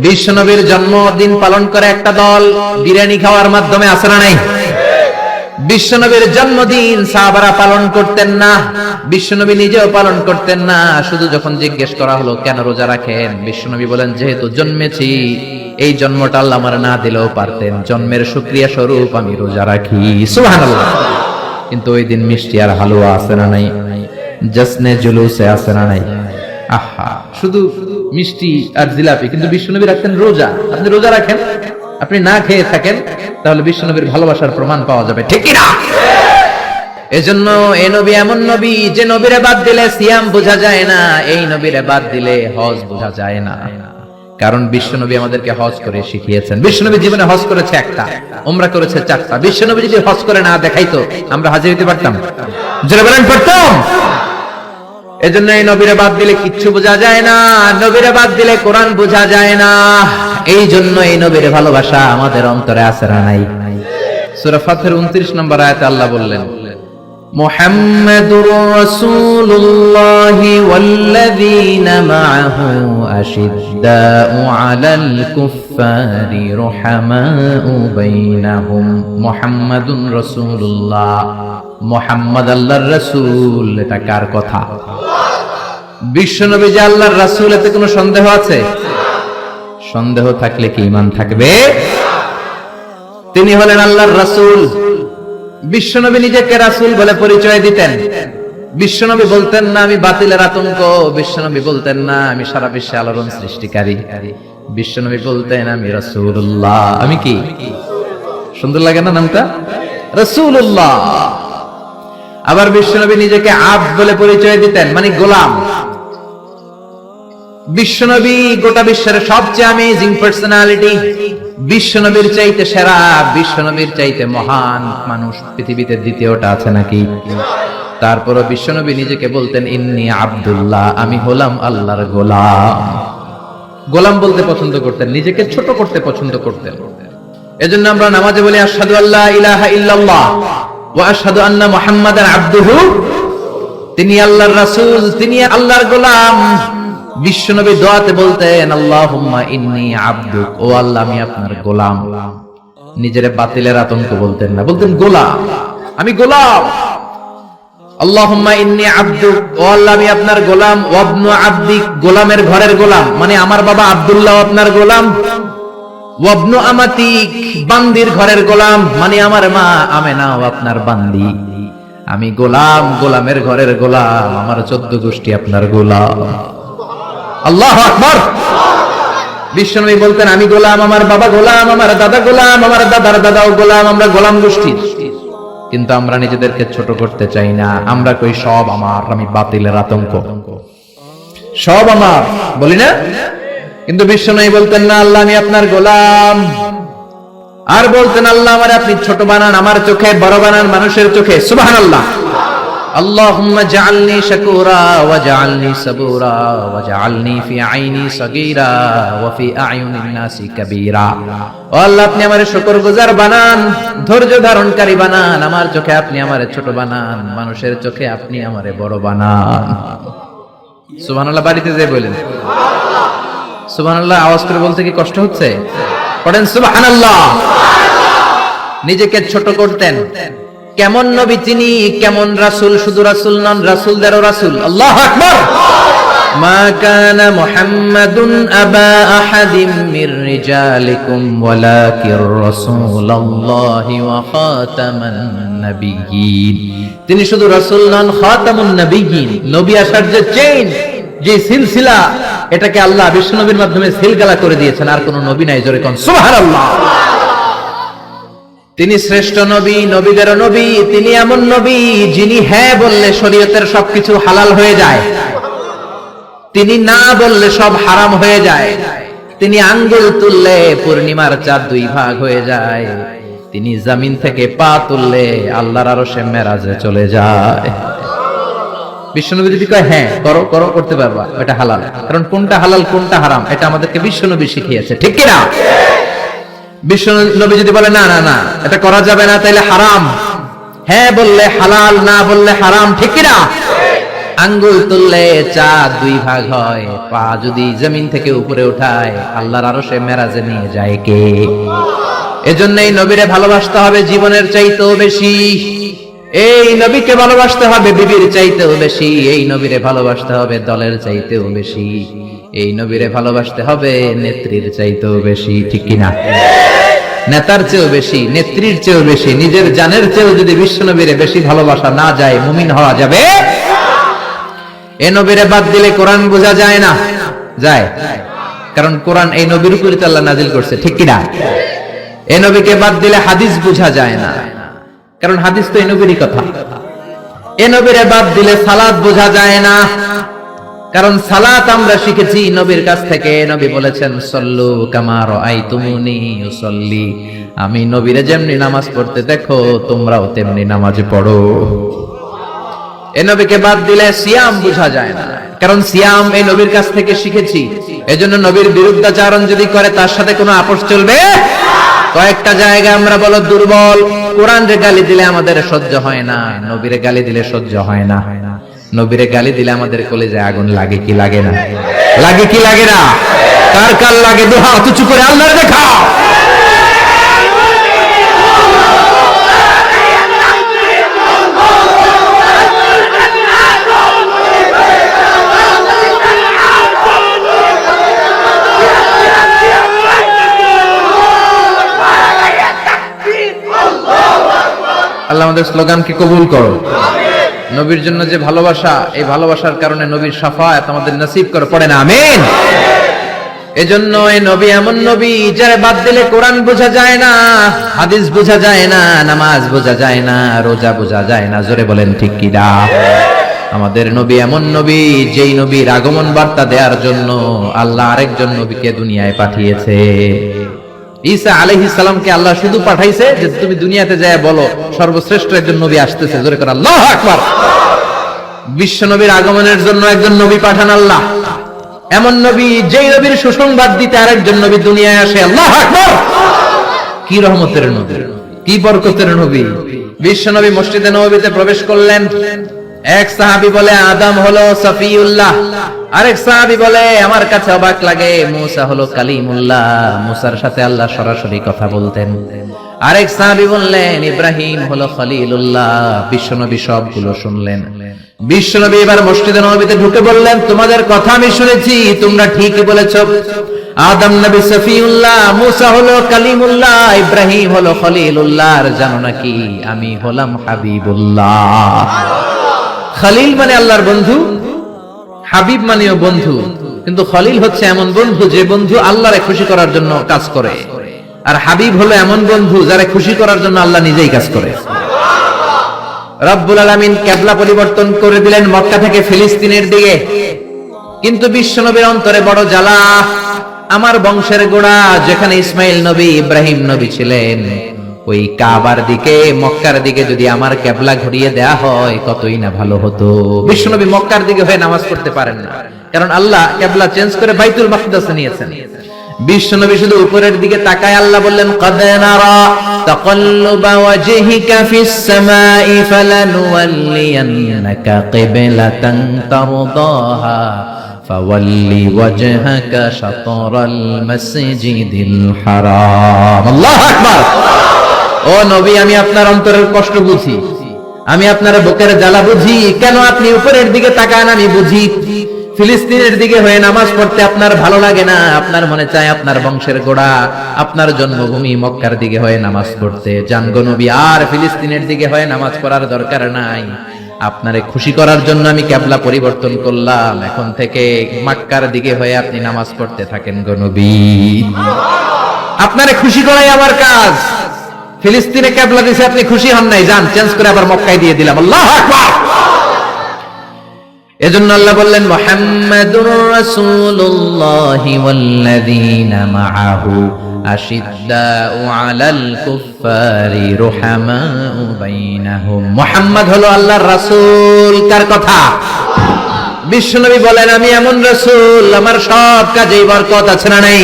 বিশ্বনবীর জন্মদিন পালন করে একটা দল বিরিয়ানি খাওয়ার মাধ্যমে আছে না নাই? বিশ্বনবীর জন্মদিন সাহাবারা পালন করতেন না, বিশ্বনবী নিজেও পালন করতেন না। শুধু যখন জিজ্ঞেস করা হলো কেন রোজা রাখেন, বিশ্বনবী বলেন যেহেতু জন্মেছি, এই জন্মটা আল্লাহ আমার না দিলেও পারতেন, জন্মের শুকরিয়া স্বরূপ আমি রোজা রাখি। সুবহানাল্লাহ। কিন্তু ওই দিন মিষ্টি আর হালুয়া আছে না নাই? জশ্নে জুলুসে আছে না নাই? আহা, শুধু মিষ্টি আর জিলাপি, কিন্তু বিশ্বনবী রাখতেন রোজা। আপনি রোজা রাখেন, আপনি না খেয়ে থাকেন, তাহলে বিশ্বনবীর ভালোবাসার প্রমাণ পাওয়া যাবে, ঠিক কি না? এজন্য এই নবী এমন নবী যে নবীরে বাদ দিলে সিয়াম বোঝা যায় না, এই নবীরে বাদ দিলে হজ বোঝা যায় না। কারণ বিশ্বনবী আমাদেরকে হজ করে শিখিয়েছেন। বিশ্বনবী জীবনে হজ করেছে একটা, উমরা করেছে 4টা। বিশ্বনবী যদি হজ করে না দেখাইতো, আমরা হাজির হতে পারতাম? জোরে বলেন পারতাম? এজন্য এই নবীরে বাদ দিলে কিচ্ছু বোঝা যায় না, নবীরে বাদ দিলে কোরআন বোঝা যায় না। এই জন্য এই নবীর ভালোবাসা আমাদের অন্তরে আছে না নাই? সূরা ফাতির 29 নম্বর আয়াতে আল্লাহ বললেন, মুহাম্মাদুর রাসূলুল্লাহি ওয়াল্লাযীনা মাআহু আশিদ্দাউ আলাল কুফফারি রুহামাউ বাইনাহুম। মুহাম্মাদুর রাসূলুল্লাহ, মুহাম্মদ আল্লাহর রাসূল। এটা কার কথা? বিশ্বনবী যে আল্লাহর রাসূল, এতে কোনো সন্দেহ আছে? সন্দেহ থাকলে কি ঈমান থাকবে? তিনি হলেন আল্লাহর রাসূল। বিশ্বনবী নিজেকে রাসূল বলে পরিচয় দিতেন। বিশ্বনবী বলতেন না আমি বাতিলের আতঙ্ক, বিশ্বনবী বলতেন না আমি সারা বিশ্বে আলোড়ন সৃষ্টিকারী, বিশ্বনবী বলতেন আমি রাসূলুল্লাহ। আমি কি? সুন্দর লাগে না নামটা? রাসূলুল্লাহ। আবার বিশ্বনবী নিজেকে আব্দ বলে পরিচয় দিতেন, মানে গোলাম। বিশ্বনবী গোটা বিশ্বের সবচেয়ে অ্যামেজিং পার্সোনালিটি, বিশ্বনবীর চাইতে সেরা, বিশ্বনবীর চাইতে মহান মানুষ পৃথিবীতে দ্বিতীয়টা আছে নাকি? তারপরও বিশ্বনবী নিজেকে বলতেন ইন্নী আব্দুল্লাহ, আমি হলাম আল্লাহর গোলাম। গোলাম বলতে পছন্দ করতেন, নিজেকে ছোট করতে পছন্দ করতেন। এজন্য আমরা নামাজে বলি আশহাদু আল্লা ইলাহা ইল্লাল্লাহ ওয়া আশহাদু আন্না মুহাম্মাদান আবদুহু। তিনি আল্লাহর রাসূল, তিনি আল্লাহর গোলাম। বিশ্বনবী দোয়াতে বলতেন আল্লাহুম্মা ইন্নী আবদুক, ও আল্লাহ আমি আপনার গোলাম। নিজের বাতিলের আতঙ্ক বলতেন না, বলতেন গোলাম, আমি গোলাম। আল্লাহুম্মা ইন্নী আবদুক, ও আল্লাহ আমি আপনার গোলাম। ওয়াবনু আবদিক, গোলামের ঘরের গোলাম, মানে আমার বাবা আব্দুল্লাহ আপনার গোলাম। ওয়াবনু আমাতিক, বান্দির ঘরের গোলাম, মানে আমার মা আমেনাও আপনার বান্দি। আমি গোলাম, গোলামের ঘরের গোলাম, আমার 14 গোষ্ঠী আপনার গোলাম। আল্লাহু আকবার। বিশ্বনবী বলতেন আমি গোলাম, আমার বাবা গোলাম, আমার দাদা গোলাম, আমার দাদার দাদাও গোলাম, আমরা গোলাম গোষ্ঠী। কিন্তু আমরা নিজেদেরকে ছোট করতে চাই না, আমরা কই সব আমার, আমি বাতিলের আতঙ্ক, সব আমার বলি না। কিন্তু বিশ্বনবী বলতেন না আল্লাহ আমি আপনার গোলাম। আর বলতেন আল্লাহ আমারে আপনি ছোট বানান, আমার চোখে বড় বানান, মানুষের চোখে। সুবহানাল্লাহ। আল্লাহুম্মা জাআলনি শাকুরা ওয়া জাআলনি সাবুরা ওয়া জাআলনি ফি আইনি সাগীরা ওয়া ফি আয়ুনিন নাসি কাবীরা। ও আল্লাহ আপনি আমারে শুকরগুজার বানান, ধৈর্য ধারণকারী বানান, আমার চোখে আপনি আমারে ছোট বানান, মানুষের চোখে আপনি আমারে বড় বানান। সুবহানাল্লাহ। বাড়িতে যেয়ে বলেন সুবহানাল্লাহ। আওয়াজ করে বলতে কি কষ্ট হচ্ছে? পড়েন সুবহানাল্লাহ। নিজেকে ছোট করতেন। কেমন নবী তিনি, কেমন রাসূল, শুধু রাসূল নন, রাসূলদেরও রাসূল। আল্লাহু আকবার। মা কানা মুহাম্মাদুন আবা আহাদিম মির রিজালিকুম ওয়ালাকির রাসূলুল্লাহি ওয়া খাতামান নাবিয়্যিন। তিনি শুধু রাসূল নন, খাতামুন নাবিয়্যিন। নবী আসার যে চেইন, যে সিলসিলা, এটাকে আল্লাহ বিশ্বনবীর মাধ্যমে সিলগালা করে দিয়েছেন। আর কোন নবী নাই, জোরে কোন সুবহানাল্লাহ। তিনি শ্রেষ্ঠ নবী, নবীদেরও নবী। তিনি এমন নবী যিনি হ্যাঁ বললে শরীয়তের সবকিছু হালাল হয়ে যায়, তিনি না বললে সব হারাম হয়ে যায়। তিনি আঙ্গুল তুললে পূর্ণিমার চাঁদ 2 ভাগ হয়ে যায়। তিনি জমিন থেকে পা তুললে আল্লাহর আরশে মেরাজে চলে যায়। বিশ্বনবী যদি কয় হ্যাঁ করো করো, করতে পারবা, এটা হালাল। কারণ কোনটা হালাল কোনটা হারাম এটা আমাদেরকে বিশ্বনবী শিখিয়েছে, ঠিক কি না? বিশ্বনবী যদি বলে না না না এটা করা যাবে না, তাইলে হারাম। হ্যাঁ বললে হালাল, না বললে হারাম, ঠিক কি না? আঙ্গুল তুললে চাঁদ 2 ভাগ হয়, পা যদি জমিন থেকে উপরে উঠায় আল্লাহর আরশে মেরাজে নিয়ে যায় কে? এজন্য এই নবীরে ভালোবাসতে হবে জীবনের চাইতেও বেশি, এই নবীকে ভালোবাসতে হবে বিবির চাইতেও বেশি, এই নবীরে ভালোবাসতে হবে দলের চাইতেও বেশি, এই নবীরে ভালোবাসতে হবে নেত্রীর চাইতেও বেশি, ঠিক কিনা? নেতার চেয়েও বেশি, নেত্রীর চেয়েও বেশি, নিজের জানের চেয়েও যদি বিশ্ব নবীরে বেশি ভালোবাসা না যায় মুমিন হওয়া যাবে? এই নবীরে বাদ দিলে কোরআন বোঝা যায় না, যায়? কারণ কোরআন এই নবীর উপরে আল্লাহ নাজিল করছে, ঠিক কিনা? এই নবীকে বাদ দিলে হাদিস বোঝা যায় না, কারণ হাদিস তো এই নবীরই কথা। এই নবীরে বাদ দিলে সালাত বোঝা যায় না, কারণ সালাত আমরা শিখেছি নবীর কাছ থেকে। নবী বলেছেন সল্লু কামা রাআইতুমুনি উসাল্লি, আমি নবীরে যেমনি নামাজ পড়তে দেখো তোমরাও তেমনি নামাজ পড়ো। এই নবীকে বাদ দিলে সিয়াম বোঝা যায় না, কারণ সিয়াম এই নবীর কাছ থেকে শিখেছি। এজন্য নবীর বিরুদ্ধাচরণ যদি করে তার সাথে কোনো আপোষ চলবে? কয়েকটা জায়গা আমরা বলো দুর্বল, কোরআনরে গালি দিলে আমাদের সহ্য হয় না, নবীরে গালি দিলে সহ্য হয় না। নবীরে গালি দিলে আমাদের কলিজায় আগুন লাগে কি লাগে না? লাগে কি লাগে না? কার কার লাগে? দুই হাত উঁচু করে আল্লাহর দেখাও। আল্লাহ আমাদের স্লোগানকে কবুল করো। নবীর জন্য যে ভালোবাসা, এই ভালোবাসার কারণে নবীর শাফায়াত আমাদের নসিব করে, পড়ে না আমিন? এজন্য এই নবী এমন নবী যারা বাদ দিলে কোরআন বোঝা যায় না, হাদিস বোঝা যায় না, নামাজ বোঝা যায় না, রোজা বোঝা যায় না। জোরে বলেন ঠিক কি না? আমাদের নবী এমন নবী যেই নবীর আগমন বার্তা দেওয়ার জন্য আল্লাহ আরেকজন নবীকে দুনিয়ায় পাঠিয়েছে। ঈসা আলাইহিস সালামকে আল্লাহ শুধু পাঠাইছে যে তুমি দুনিয়াতে যায় বলো সর্বশ্রেষ্ঠ একজন নবী আসতেছে। জোরে করে আল্লাহু আকবার। বিশ্ব নবীর আগমনের জন্য একজন নবী পাঠান আল্লাহ, এমন নবী যেই নবীর সুসংবাদ দিতে আরেকজন নবী দুনিয়ায় আসে। আল্লাহু আকবার। কি রহমতের নবী, কি বরকতের নবী। বিশ্ব নবী মসজিদে নববীতে প্রবেশ করলেন। এক সাহাবী বলে আদম হলো সফিউল্লাহ, আরেক সাহাবী বলে আমার কাছে অবাক লাগে মুসা হলো কালিমুল্লাহ, মুসার সাথে আল্লাহ সরাসরি কথা বলতেন। আরেক সাহাবী বললেন ইব্রাহিম হলো খলিলুল্লাহ। বিশ্বনবী সবগুলো শুনলেন। বিশ্বনবী এবার মসজিদে নববীতে ঢুকে বললেন তোমাদের কথা আমি শুনেছি, তোমরা ঠিকই বলেছো। আদম নবী সফিউল্লাহ, মুসা হলো কালিমুল্লাহ, ইব্রাহিম হলো খলিলুল্লাহ, আর জানো নাকি আমি হলাম হাবিবুল্লাহ। খলিল মানে আল্লাহর বন্ধু, হাবিব মানেও বন্ধু, কিন্তু খলিল হচ্ছে এমন বন্ধু যে বন্ধু আল্লাহরে খুশি করার জন্য কাজ করে, আর হাবিব হলো এমন বন্ধু যারা খুশি করার জন্য আল্লাহ নিজেই কাজ করে। রব্বুল আলামিন কিবলা পরিবর্তন করে দিলেন মক্কা থেকে ফিলিস্তিনের দিকে, কিন্তু বিশ্বনবীর অন্তরে বড় জ্বালা। আমার বংশের গোড়া যেখানে ইসমাইল নবী ইব্রাহিম নবী ছিলেন, ওই কাবার দিকে মক্কার দিকে যদি আমার কিবলা ঘুরিয়ে দেয়া হয় কতই না ভালো হতো। বিশ্বনবী মক্কার দিকে হয়ে নামাজ পড়তে পারেন না, কারণ আল্লাহ কিবলা চেঞ্জ করে বাইতুল মাকদাসে নিয়েছেন। বিশ্বনবী শুধু উপরের দিকে তাকায়, আল্লাহ বললেন ক্বাদ নারা তাকাল্লুবা ওয়াজহিকা ফিস সামাই ফালানুওয়াল্লিয়ান্নাকা কিবলাতান তারদাহা ফাওয়াল্লি ওয়াজহাকা শাতরাল মাসজিদিল হারাম। আল্লাহু আকবার। ও নবী, আমি আপনার অন্তরের কষ্ট বুঝি, আমি আপনার বুকের জ্বালা বুঝি। কেন আপনি উপরের দিকে তাকান আমি বুঝি। ফিলিস্তিনের দিকে হয়ে নামাজ পড়তে আপনার ভালো লাগে না, আপনার মনে চায় আপনার বংশের গোড়া, আপনার জন্মভূমি মক্কার দিকে হয়ে নামাজ পড়তে। যান গো নবী, আর ফিলিস্তিনের দিকে হয়ে নামাজ পড়ার দরকার নাই। আপনারে খুশি করার জন্য আমি কিবলা পরিবর্তন করলাম, এখন থেকে মক্কার দিকে হয়ে আপনি নামাজ পড়তে থাকেন গো নবী। আপনারে খুশি করাই আমার কাজ। ফিলিস্তিনে কিবলা দিয়েছে, আপনি খুশি হন নাই, যান চেঞ্জ করে আবার মক্কায় দিয়ে দিলাম। আল্লাহু আকবার। এজন্য আল্লাহ বললেন মুহাম্মাদুর রাসূলুল্লাহি ওয়াল্লাযীনা মাআহু আশিদ্দাউ আলাল কুফফারি রুহামাউ বাইনাহুম। মুহাম্মদ হলো আল্লাহর রাসূল। কার কথা? বিশ্বনবী বলেন আমি এমন রাসূল, আমার সব কাজেই বরকত আছে না নাই?